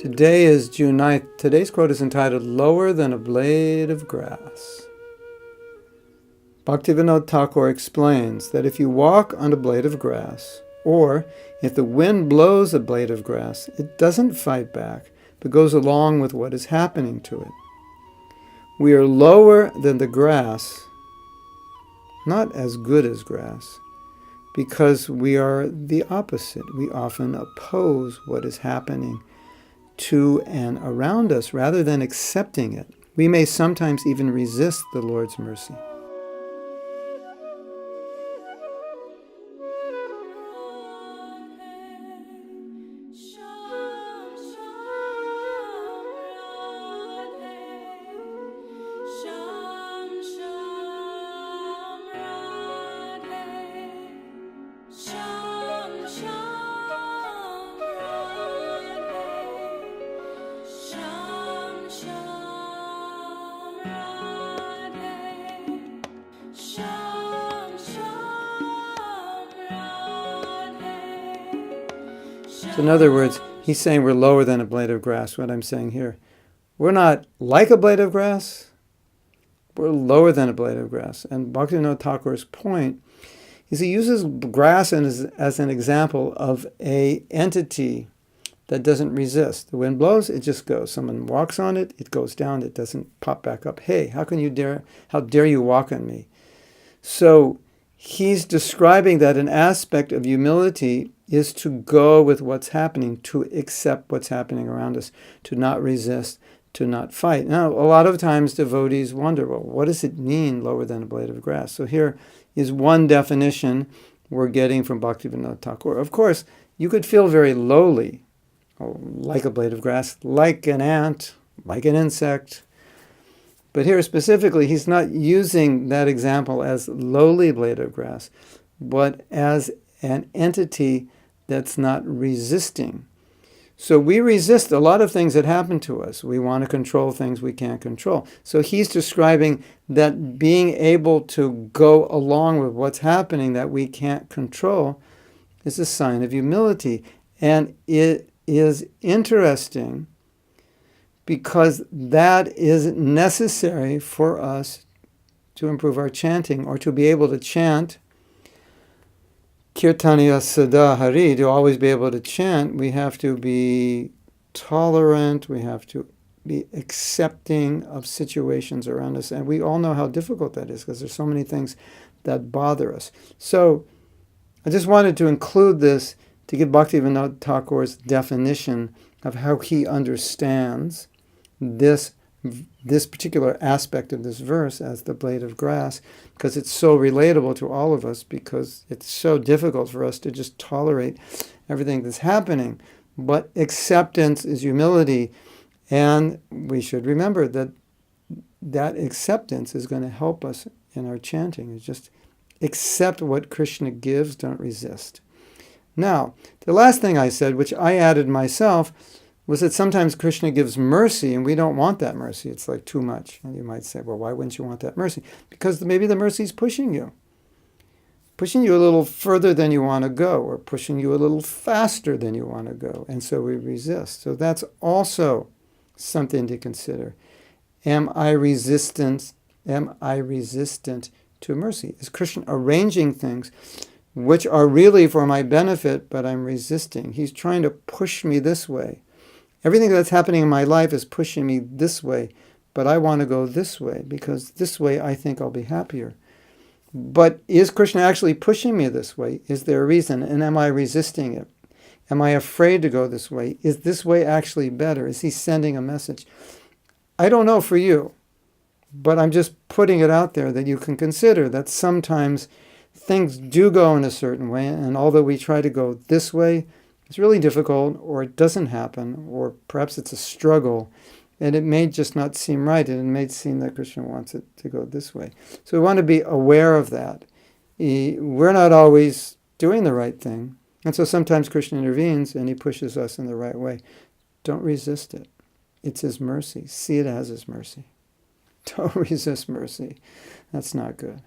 Today is June 9th. Today's quote is entitled, "Lower than a blade of grass." Bhaktivinoda Thakura explains that if you walk on a blade of grass, or if the wind blows a blade of grass, it doesn't fight back, but goes along with what is happening to it. We are lower than the grass, not as good as grass, because we are the opposite. We often oppose what is happening to and around us rather than accepting it. We may sometimes even resist the Lord's mercy. So in other words, he's saying we're lower than a blade of grass. What I'm saying here, we're not like a blade of grass, we're lower than a blade of grass. And Bhaktivinoda Thakura's point is he uses grass as an example of an entity that doesn't resist. The wind blows, it just goes. Someone walks on it, it goes down, it doesn't pop back up. Hey, how dare you walk on me? So he's describing that an aspect of humility is to go with what's happening, to accept what's happening around us, to not resist, to not fight. Now, a lot of times devotees wonder, well, what does it mean, lower than a blade of grass? So here is one definition we're getting from Bhaktivinoda Thakura. Of course, you could feel very lowly, like a blade of grass, like an ant, like an insect. But here specifically, he's not using that example as lowly blade of grass, but as an entity that's not resisting. So we resist a lot of things that happen to us. We want to control things we can't control. So he's describing that being able to go along with what's happening that we can't control is a sign of humility. And it is interesting because that is necessary for us to improve our chanting, or to be able to chant Kirtaniya Sada Hari. To always be able to chant, we have to be tolerant, we have to be accepting of situations around us. And we all know how difficult that is because there's so many things that bother us. So I just wanted to include this to give Bhaktivinoda Thakura's definition of how he understands this particular aspect of this verse as the blade of grass, because it's so relatable to all of us, because it's so difficult for us to just tolerate everything that's happening. But acceptance is humility, and we should remember that that acceptance is going to help us in our chanting. It's just accept what Krishna gives, don't resist. Now, the last thing I said, which I added myself, was that sometimes Krishna gives mercy and we don't want that mercy. It's like too much. And you might say, well, why wouldn't you want that mercy? Because maybe the mercy is pushing you a little further than you want to go, or pushing you a little faster than you want to go. And so we resist. So that's also something to consider. Am I resistant to mercy? Is Krishna arranging things which are really for my benefit, but I'm resisting? He's trying to push me this way. Everything that's happening in my life is pushing me this way, but I want to go this way because this way I think I'll be happier. But is Krishna actually pushing me this way? Is there a reason? And am I resisting it? Am I afraid to go this way? Is this way actually better? Is he sending a message? I don't know for you, but I'm just putting it out there that you can consider that sometimes things do go in a certain way, and although we try to go this way, it's really difficult, or it doesn't happen, or perhaps it's a struggle, and it may just not seem right, and it may seem that Krishna wants it to go this way. So we want to be aware of that. We're not always doing the right thing, and so sometimes Krishna intervenes and he pushes us in the right way. Don't resist it. It's his mercy. See it as his mercy. Don't resist mercy. That's not good.